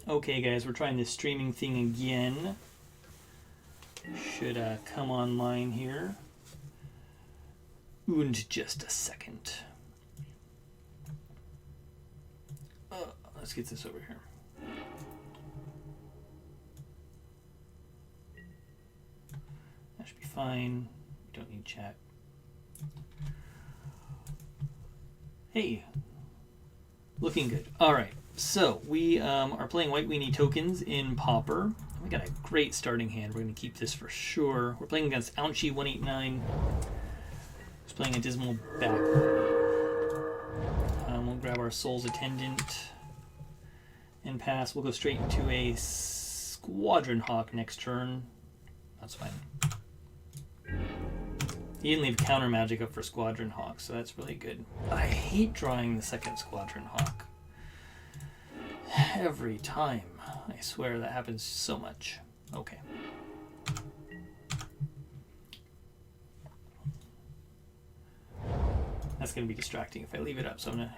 Okay, guys, we're trying this streaming thing again. Should come online here. Und just a second. Let's get this over here. That should be fine. We don't need chat. Hey, looking good. All right, so we are playing White Weenie Tokens in Pauper. We got a great starting hand. We're going to keep this for sure. We're playing against Ounchy 189. He's playing a Dismal back. We'll grab our Soul's Attendant and pass. We'll go straight into a Squadron Hawk next turn. That's fine. He didn't leave counter magic up for Squadron Hawk, so that's really good. I hate drawing the second Squadron Hawk. Every time. I swear that happens so much. Okay. That's going to be distracting if I leave it up, so I'm going to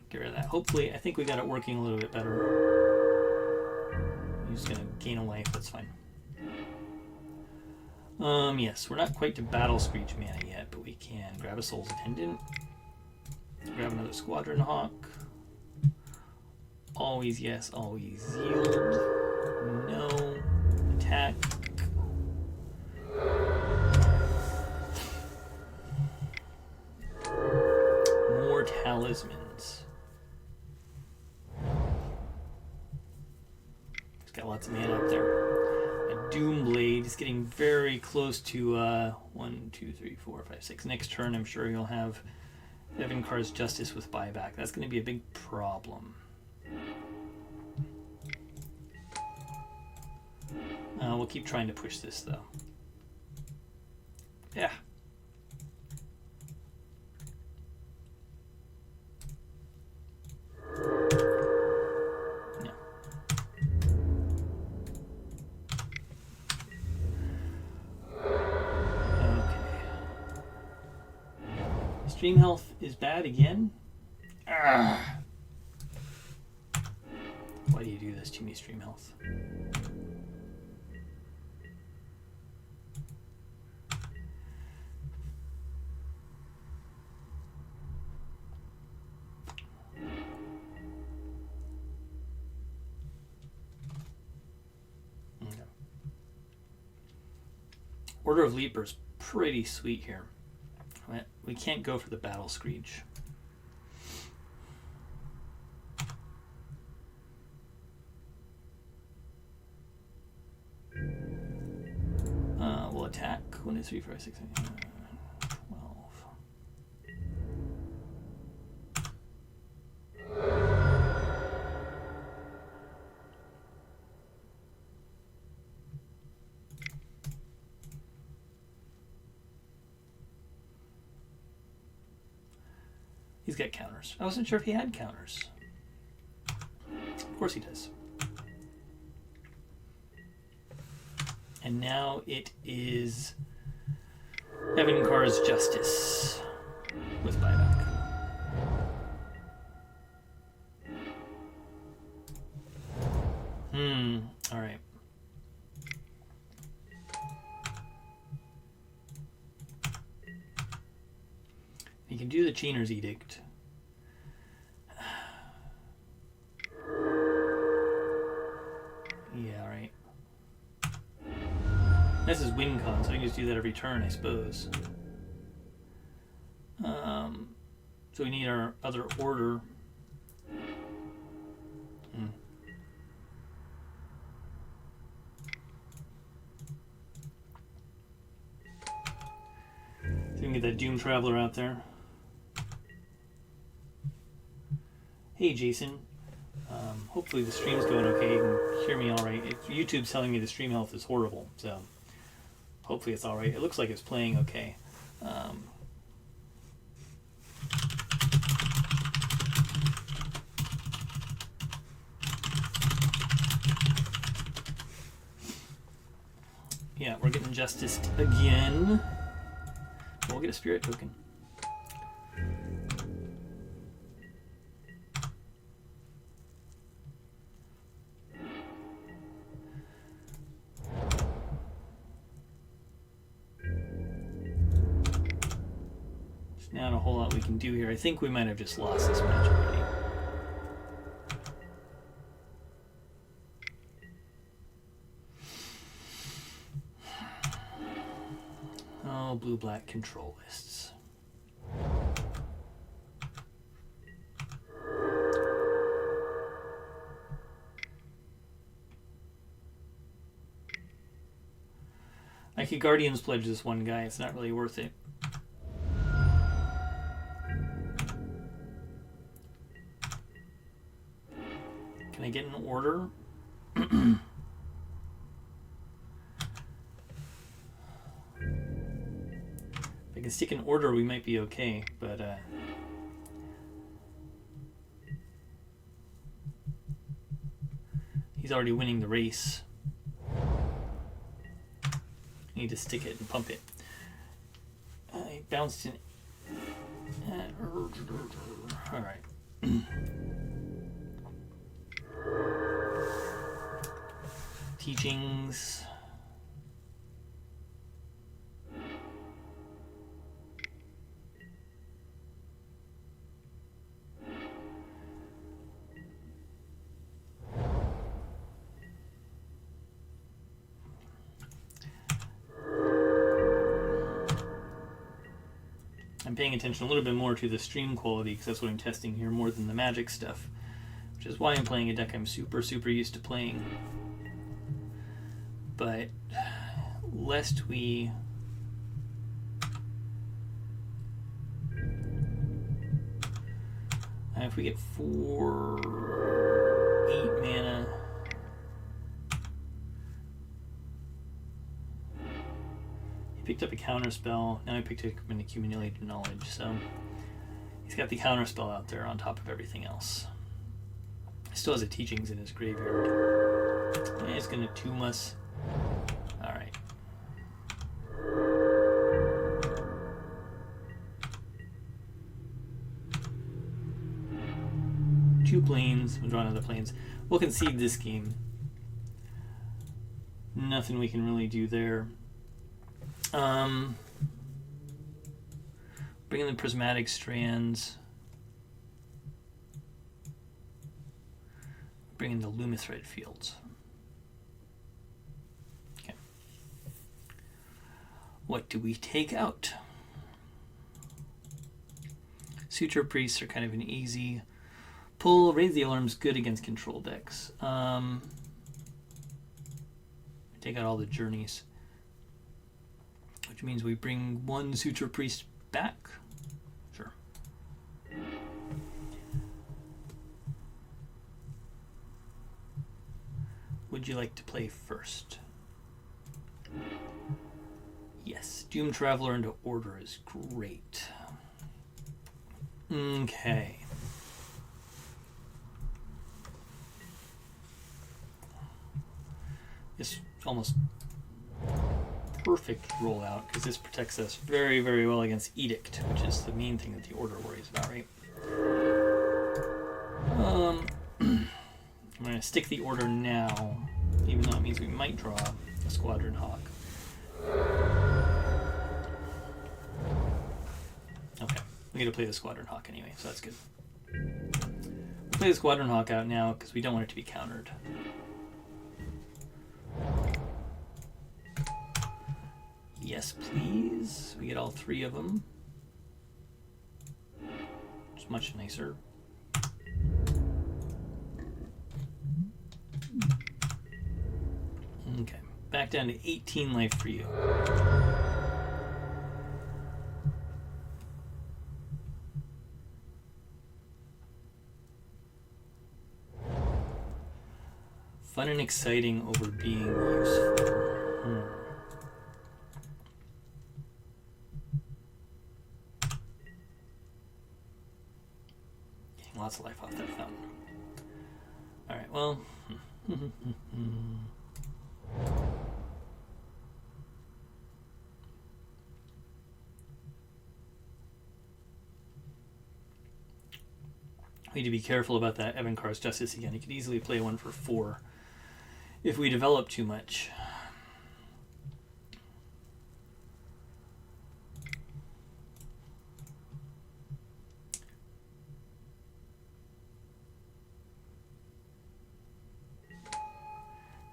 get rid of that. Hopefully, I think we got it working a little bit better. I'm just going to gain a life, that's fine. Yes, we're not quite to Battle Screech mana yet, but we can grab a Soul's Attendant. Grab another Squadron Hawk. Always yes, always yield. No. Attack. More talismans. He's got lots of mana up there. A Doomblade is getting very close to 1, 2, 3, 4, 5, 6. Next turn, I'm sure you'll have Evankar's Justice with buyback. That's going to be a big problem. We'll keep trying to push this, though. Yeah. No. Okay. Stream health is bad again? Ah. Why do you do this to me, stream health? Okay. Order of Leaper's pretty sweet here. We can't go for the Battle Screech. We'll attack. 1, 2, 3, 4, 6, 7, 12. He's got counters. I wasn't sure if he had counters. Of course he does. And now it is Evankar's Justice with buyback. All right. You can do the Chainer's Edict. Yeah, all right. This is WinCon, so I can just do that every turn, I suppose. So we need our other order. So we can get that Doom Traveler out there. Hey, Jason. Hopefully the stream's going okay. You can hear me all right. YouTube's telling me the stream health is horrible, so hopefully it's all right. It looks like it's playing okay. Yeah, we're getting Justiced again. We'll get a Spirit Token. There's not a whole lot we can do here. I think we might have just lost this match already. Oh, blue-black control lists. I could Guardian's Pledge this one guy. It's not really worth it. Can I get an order? If I can stick an order, we might be okay, but he's already winning the race. I need to stick it and pump it. I bounced in. All right. Teachings. I'm paying attention a little bit more to the stream quality because that's what I'm testing here more than the magic stuff, which is why I'm playing a deck I'm super used to playing. But lest we if we get 4, 8 mana, he picked up a counter spell. Now he picked up an accumulated knowledge, so he's got the counter spell out there on top of everything else. He still has a teachings in his graveyard. And he's gonna tomb us. All right. Two planes. We'll draw another planes. We'll concede this game. Nothing we can really do there. Bring in the prismatic strands. Bring in the Lumithread fields. Okay. What do we take out? Suture Priests are kind of an easy pull. Raise the Alarm's good against control decks. Take out all the journeys, which means we bring one Suture Priest back. Sure. Would you like to play first? Yes. Doom Traveler into Order is great. Okay. This almost perfect rollout because this protects us very well against Edict, which is the main thing that the Order worries about, right? I'm going to stick the Order now, even though it means we might draw a Squadron Hawk. Okay, we get to play the Squadron Hawk anyway, so that's good. We'll play the Squadron Hawk out now because we don't want it to be countered. Yes, please. We get all 3 of them. It's much nicer. Okay, back down to 18 life for you. Fun and exciting over being useful. Getting lots of life off that fountain. Alright, well. We need to be careful about that Evan Carr's Justice again. He could easily play one for 4 if we develop too much.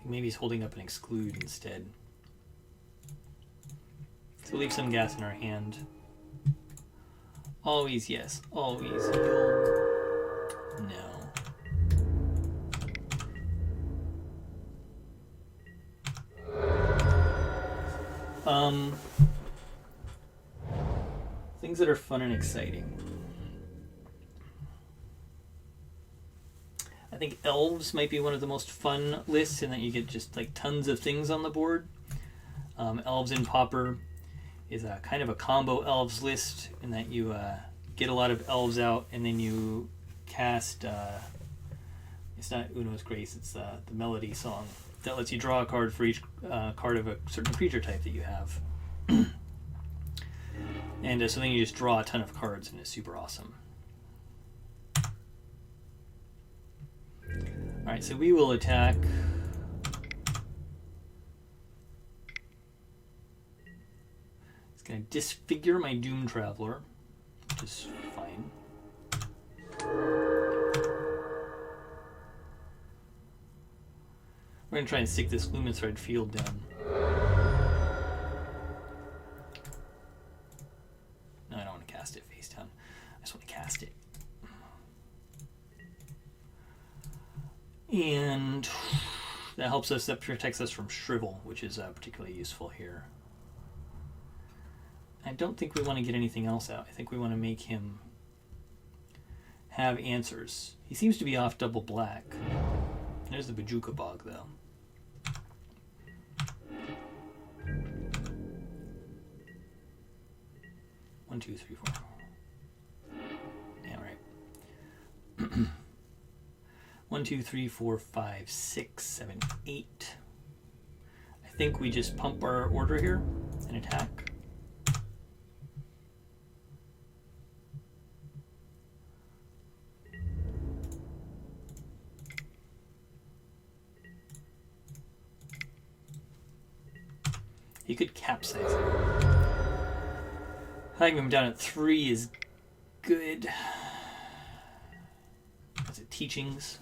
Maybe he's holding up an exclude instead. So leave some gas in our hand. Always yes. Always no. Things that are fun and exciting. I think elves might be one of the most fun lists in that you get just like tons of things on the board. Elves in Pauper is a kind of a combo elves list in that you get a lot of elves out and then you cast, it's not Uno's Grace, it's the Melody song that lets you draw a card for each card of a certain creature type that you have. And so then you just draw a ton of cards and it's super awesome. Alright, so we will attack. It's going to disfigure my Doom Traveler, which is fine. We're going to try and stick this Luminous Red Field down. No, I don't want to cast it face down. I just want to cast it. And that helps us, that protects us from Shrivel, which is particularly useful here. I don't think we want to get anything else out. I think we want to make him have answers. He seems to be off double black. There's the Bajuka Bog, though. One, two, three, four. Yeah, right. 1, 2, 3, 4, 5, 6, 7, 8. I think we just pump our order here and attack. You could capsize it. Having him down at 3 is good. Is it Teachings?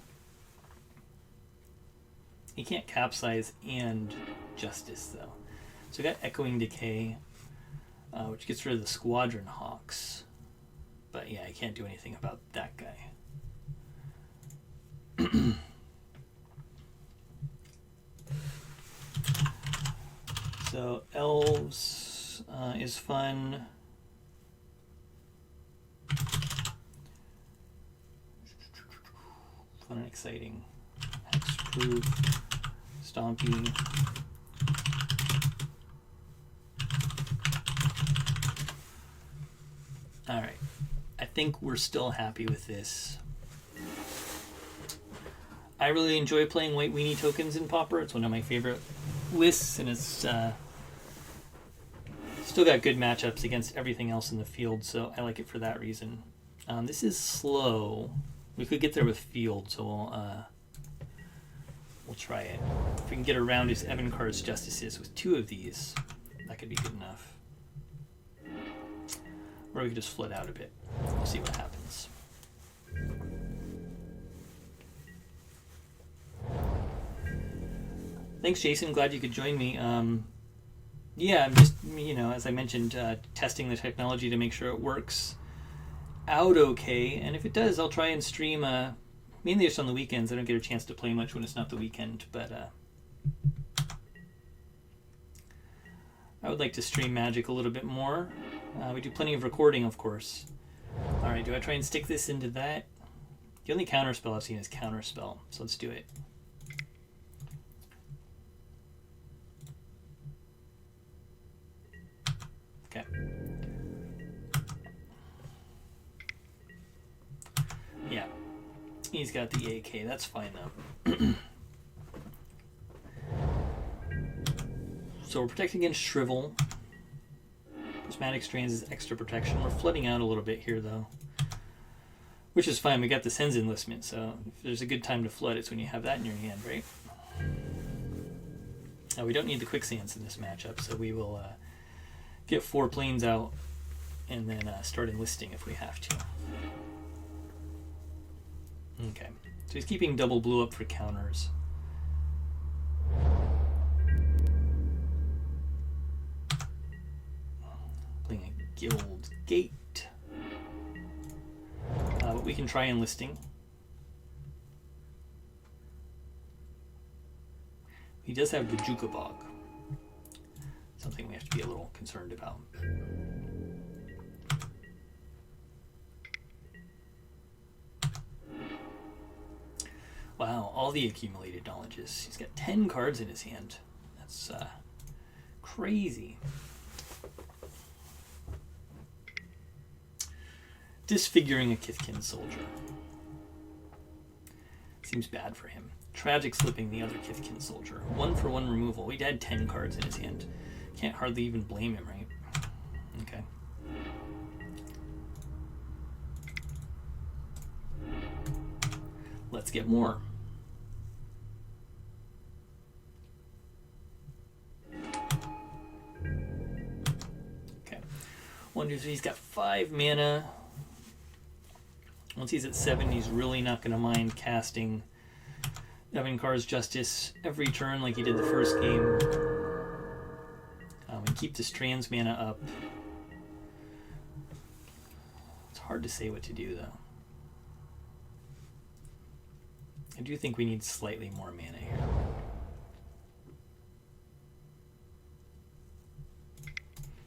You can't capsize and Justice, though. So we got Echoing Decay, which gets rid of the Squadron Hawks. But yeah, I can't do anything about that guy. So Elves is fun. Fun and exciting. Hexproof, Stompy. Alright. I think we're still happy with this. I really enjoy playing White Weenie Tokens in Pauper. It's one of my favorite lists, and it's still got good matchups against everything else in the field, so I like it for that reason. This is slow. We could get there with field, so we'll try it. If we can get around his Evankar's Justices with 2 of these, that could be good enough. Or we could just flood out a bit. We'll see what happens. Thanks, Jason. Glad you could join me. Yeah, I'm just, as I mentioned, testing the technology to make sure it works out okay. And if it does, I'll try and stream, mainly just on the weekends. I don't get a chance to play much when it's not the weekend, but I would like to stream Magic a little bit more. We do plenty of recording, of course. Alright, do I try and stick this into that? The only counterspell I've seen is Counterspell, so let's do it. Okay. Yeah. He's got the AK. That's fine, though. So we're protecting against Shrivel. Prismatic Strands is extra protection. We're flooding out a little bit here, though. Which is fine. We got the Sen's Enlistment, so if there's a good time to flood, it's when you have that in your hand, right? Now, we don't need the Quicksands in this matchup, so we will get 4 planes out and then start enlisting if we have to. Okay. So he's keeping double blue up for counters. Guild Gate. But we can try enlisting. He does have the Jukabog. Something we have to be a little concerned about. Wow, all the accumulated knowledges. He's got 10 cards in his hand. That's crazy. Disfiguring a Kithkin soldier. Seems bad for him. Tragic slipping the other Kithkin soldier. 1-for-1 removal. He'd had 10 cards in his hand. Can't hardly even blame him, right? Okay. Let's get more. Okay. 1, 2, 3. He's got 5 mana. Once he's at 7, he's really not going to mind casting Evankar's Justice every turn like he did the first game. And keep this trans mana up. It's hard to say what to do, though. I do think we need slightly more mana here.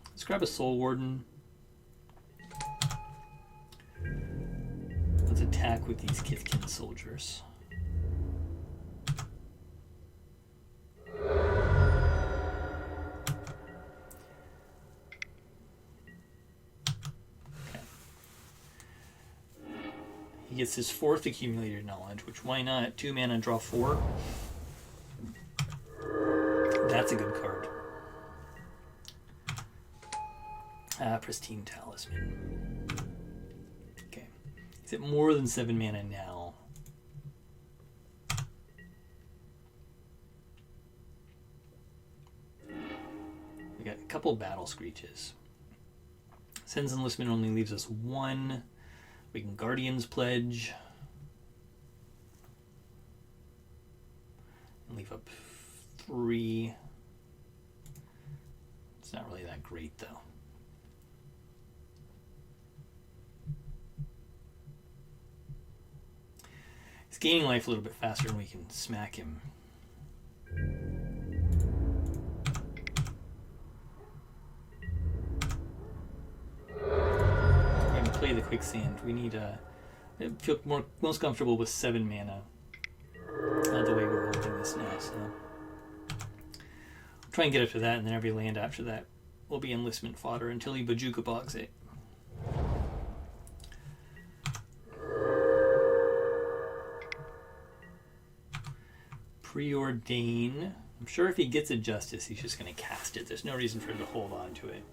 Let's grab a Soul Warden. Let's attack with these Kithkin soldiers. He gets his 4th accumulated knowledge, which why not? 2 mana, draw 4. That's a good card. Pristine Talisman. Okay. He's at more than 7 mana now. We got a couple Battle Screeches. Sends Enlistment only leaves us 1. We can Guardian's Pledge. And leave up 3. It's not really that great, though. He's gaining life a little bit faster and we can smack him. Play the Quicksand. We need I feel most comfortable with 7 mana. The way we're holding this now, so try and get up to that, and then every land after that will be enlistment fodder until he Bajuka bogs it. Preordain. I'm sure if he gets a Justice, he's just going to cast it. There's no reason for him to hold on to it.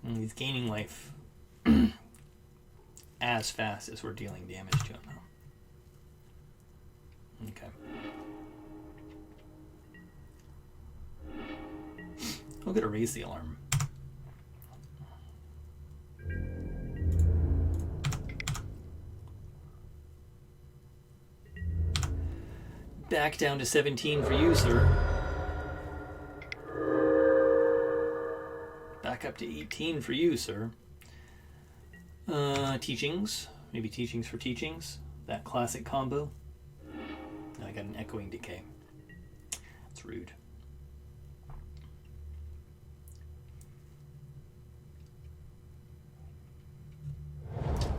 And he's gaining life as fast as we're dealing damage to him now. Okay. We'll get to raise the alarm. Back down to 17 for you, sir. Back up to 18 for you, sir. Teachings. Maybe Teachings for Teachings. That classic combo. I got an Echoing Decay. That's rude.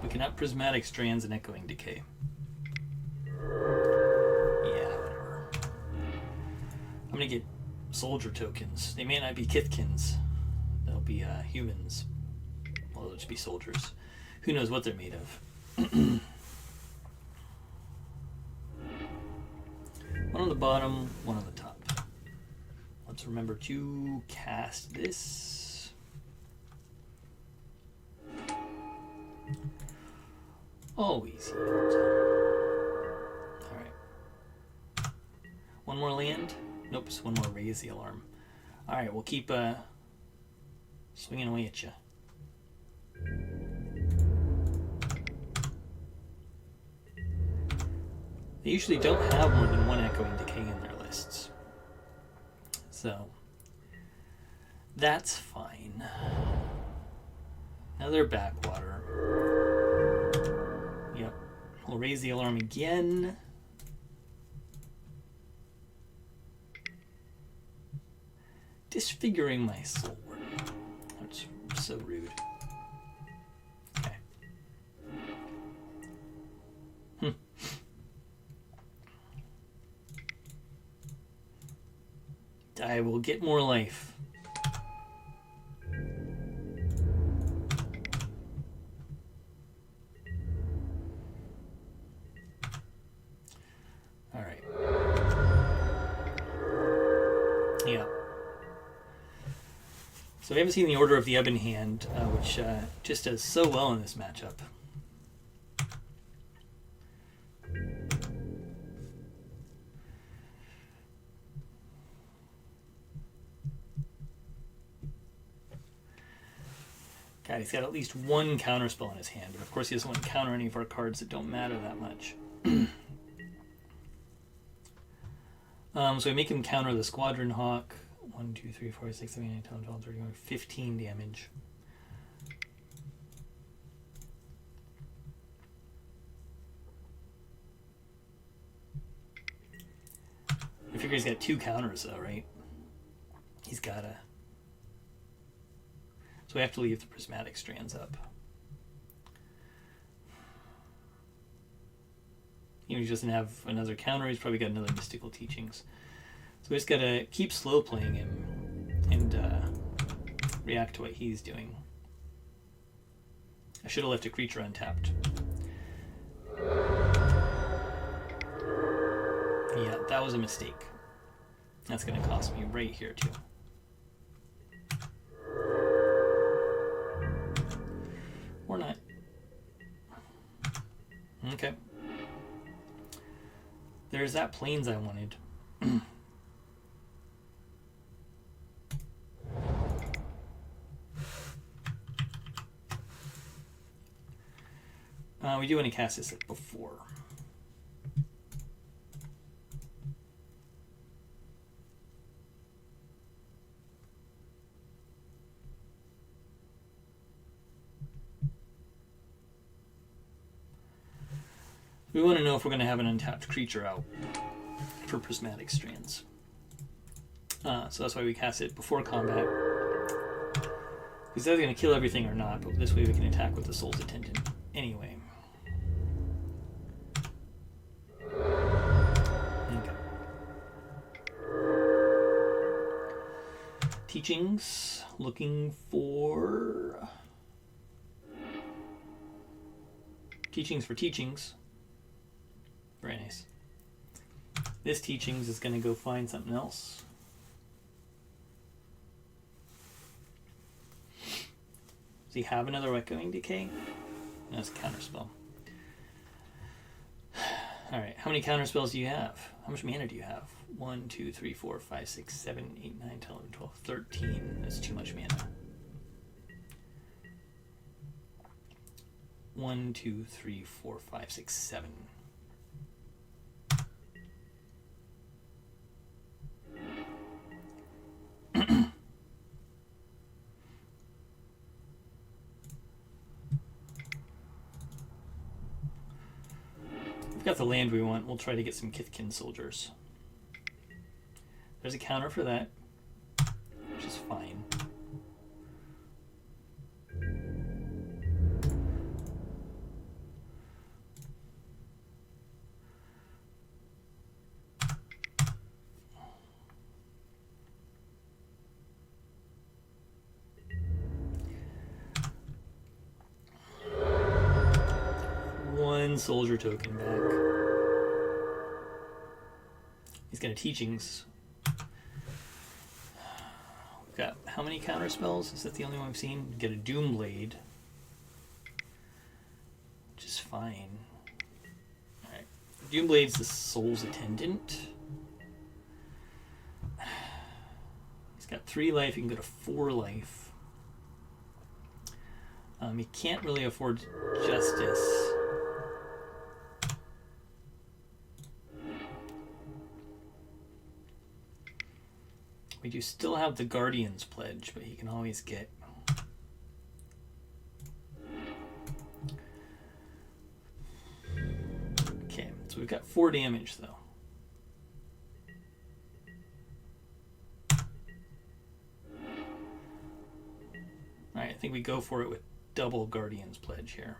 We can up Prismatic Strands and Echoing Decay. I'm going to get soldier tokens. They may not be Kithkins. They'll be humans. Well, they'll just be soldiers. Who knows what they're made of. One on the bottom, one on the top. Let's remember to cast this. Always. Alright. One more land. Nope, just one more raise the alarm. Alright, we'll keep swinging away at you. They usually don't have more than one Echoing Decay in their lists. So that's fine. Another backwater. Yep. We'll raise the alarm again. Disfiguring my soul. That's so rude. Okay. I will get more life. All right. Yeah. So we haven't seen the Order of the Ebon Hand, which just does so well in this matchup. God, he's got at least one counterspell in his hand, but of course he doesn't want to counter any of our cards that don't matter that much. So we make him counter the Squadron Hawk. 1, 2, 3, 4, 6, 7, 8, 9, 10, 12, 13, 15 damage. I figure he's got 2 counters though, right? He's gotta. So we have to leave the Prismatic Strands up. Even if he doesn't have another counter, he's probably got another Mystical Teachings. So we just gotta keep slow playing him and react to what he's doing. I should have left a creature untapped. Yeah, that was a mistake. That's gonna cost me right here too. Or not. Okay. There's that Plains I wanted. We do want to cast this before. We want to know if we're going to have an untapped creature out for Prismatic Strands. So that's why we cast it before combat. Because that's going to kill everything or not, but this way we can attack with the Soul's Attendant anyway. Okay. Teachings. Looking for... Teachings for Teachings. Very nice. This Teachings is going to go find something else. Does he have another Echoing Decay? No, it's a counterspell. Alright, how many counterspells do you have? How much mana do you have? 1, 2, 3, 4, 5, 6, 7, 8, 9, 10, 11, 12, 13. That's too much mana. 1, 2, 3, 4, 5, 6, 7. We've got the land we want. We'll try to get some Kithkin soldiers. There's a counter for that, which is fine. One soldier token back. He's got a Teachings. We've got how many counter spells? Is that the only one we've seen? Get a Doom Blade, which is fine. Alright. Doom Blade's the Soul's Attendant. He's got 3 life, he can go to 4 life. He can't really afford Justice. We do still have the Guardian's Pledge, but he can always get... Okay, so we've got 4 damage, though. Alright, I think we go for it with double Guardian's Pledge here.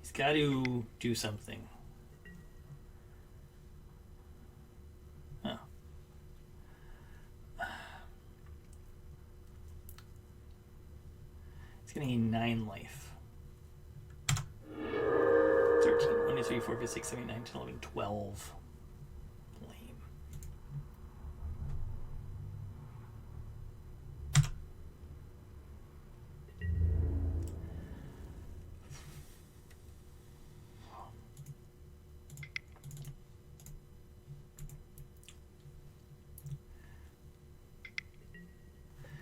He's got to do something. Oh. He's going to gain 9 life. 13. 1, 2, 3, 4, 5, 6, 7, 8, 9, 10, 11, 12. Lame.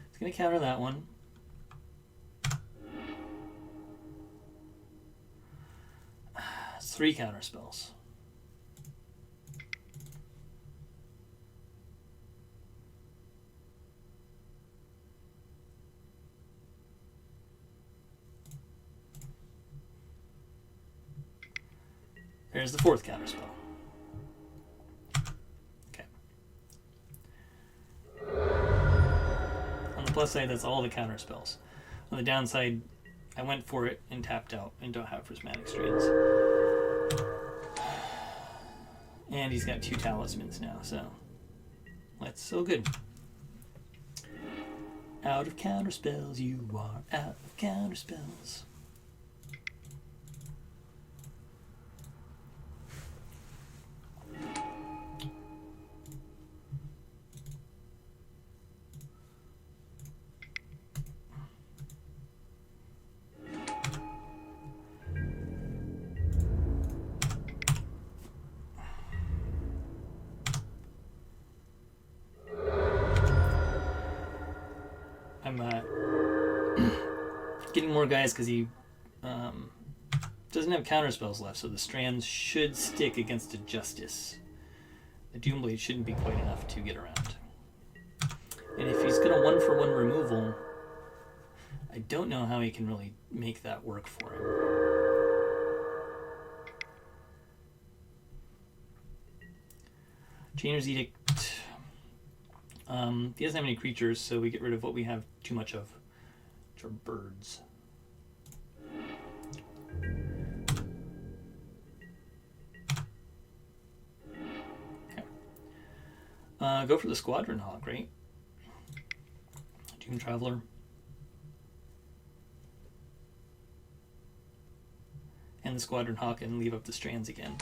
It's going to counter that one. It's 3 counter spells. There's the 4th counter spell. Okay. On the plus side, that's all the counter spells. On the downside, I went for it and tapped out and don't have prismatic strands. And he's got 2 talismans now, so that's so good. Out of counter spells, you are out of counter spells. I'm getting more guys because he doesn't have counter spells left, so the strands should stick against a Justice. The Doomblade shouldn't be quite enough to get around. And if he's got a 1-for-1 removal, I don't know how he can really make that work for him. Chainer's Edict. He doesn't have any creatures, so we get rid of what we have too much of, which are birds. Okay. Go for the Squadron Hawk, right? Doom Traveler. And the Squadron Hawk and leave up the strands again.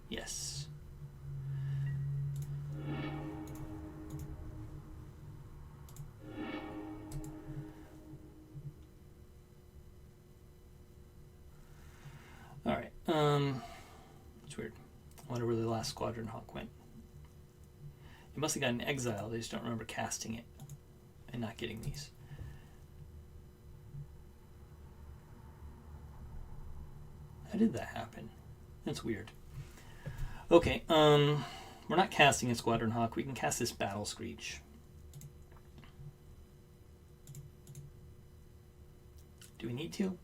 Yes. All right. It's weird. I wonder where the last Squadron Hawk went. It must have gotten exiled. I just don't remember casting it and not getting these. How did that happen? That's weird. Okay, we're not casting a Squadron Hawk. We can cast this Battle Screech. Do we need to?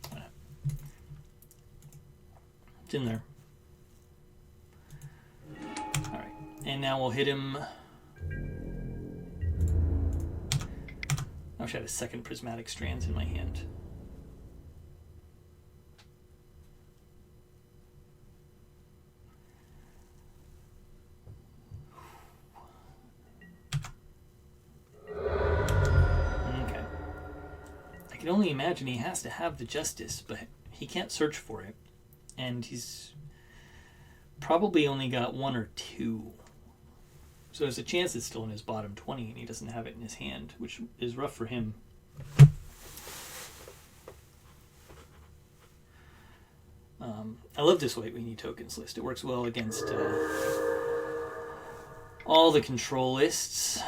Why not? It's in there. Alright, and now we'll hit him. I wish I had a second Prismatic Strands in my hand. I can only imagine he has to have the Justice, but he can't search for it. And he's probably only got 1 or 2. So there's a chance it's still in his bottom 20 and he doesn't have it in his hand, which is rough for him. I love this white weenie tokens list. It works well against all the control lists.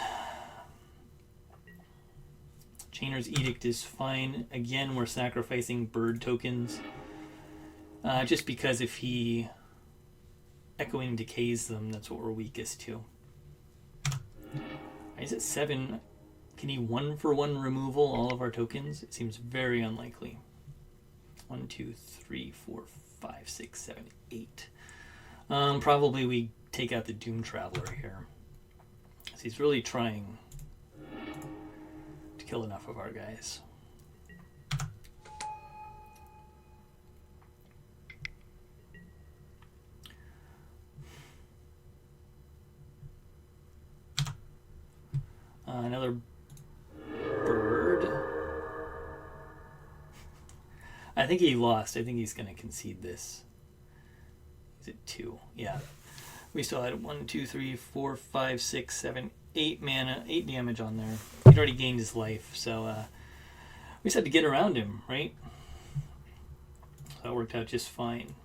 Chainer's Edict is fine. Again, we're sacrificing bird tokens. Just because if he Echoing Decays them, that's what we're weakest to. Is it 7? Can he 1-for-1 removal all of our tokens? It seems very unlikely. 1, 2, 3, 4, 5, 6, 7, 8. Probably we take out the Doom Traveler here. So he's really trying to kill enough of our guys. Another bird. I think he lost. I think he's going to concede this. Is it 2? Yeah. We still had 1, 2, 3, 4, 5, 6, 7, 8 mana, 8 damage on there. He'd already gained his life, so we just had to get around him, right? So that worked out just fine.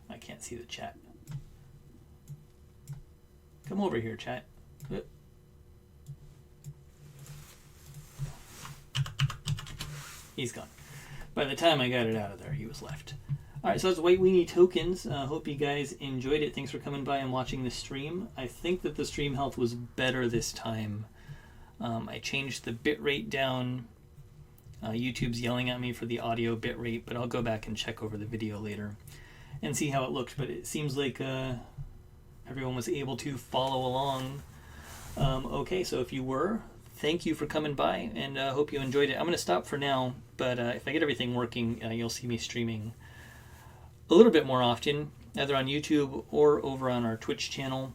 I can't see the chat. Come over here, chat. He's gone. By the time I got it out of there, he was left. Alright, so that's White Weenie Tokens. Hope you guys enjoyed it. Thanks for coming by and watching the stream. I think that the stream health was better this time. I changed the bitrate down. YouTube's yelling at me for the audio bitrate, but I'll go back and check over the video later and see how it looked. But it seems like everyone was able to follow along. Okay, so if you were, thank you for coming by, and hope you enjoyed it. I'm going to stop for now, but if I get everything working, you'll see me streaming a little bit more often, either on YouTube or over on our Twitch channel,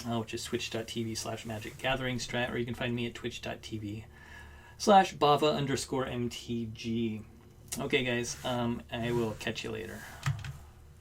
which is twitch.tv/magicgatheringstrat, or you can find me at twitch.tv/Bava_MTG. Okay, guys, I will catch you later.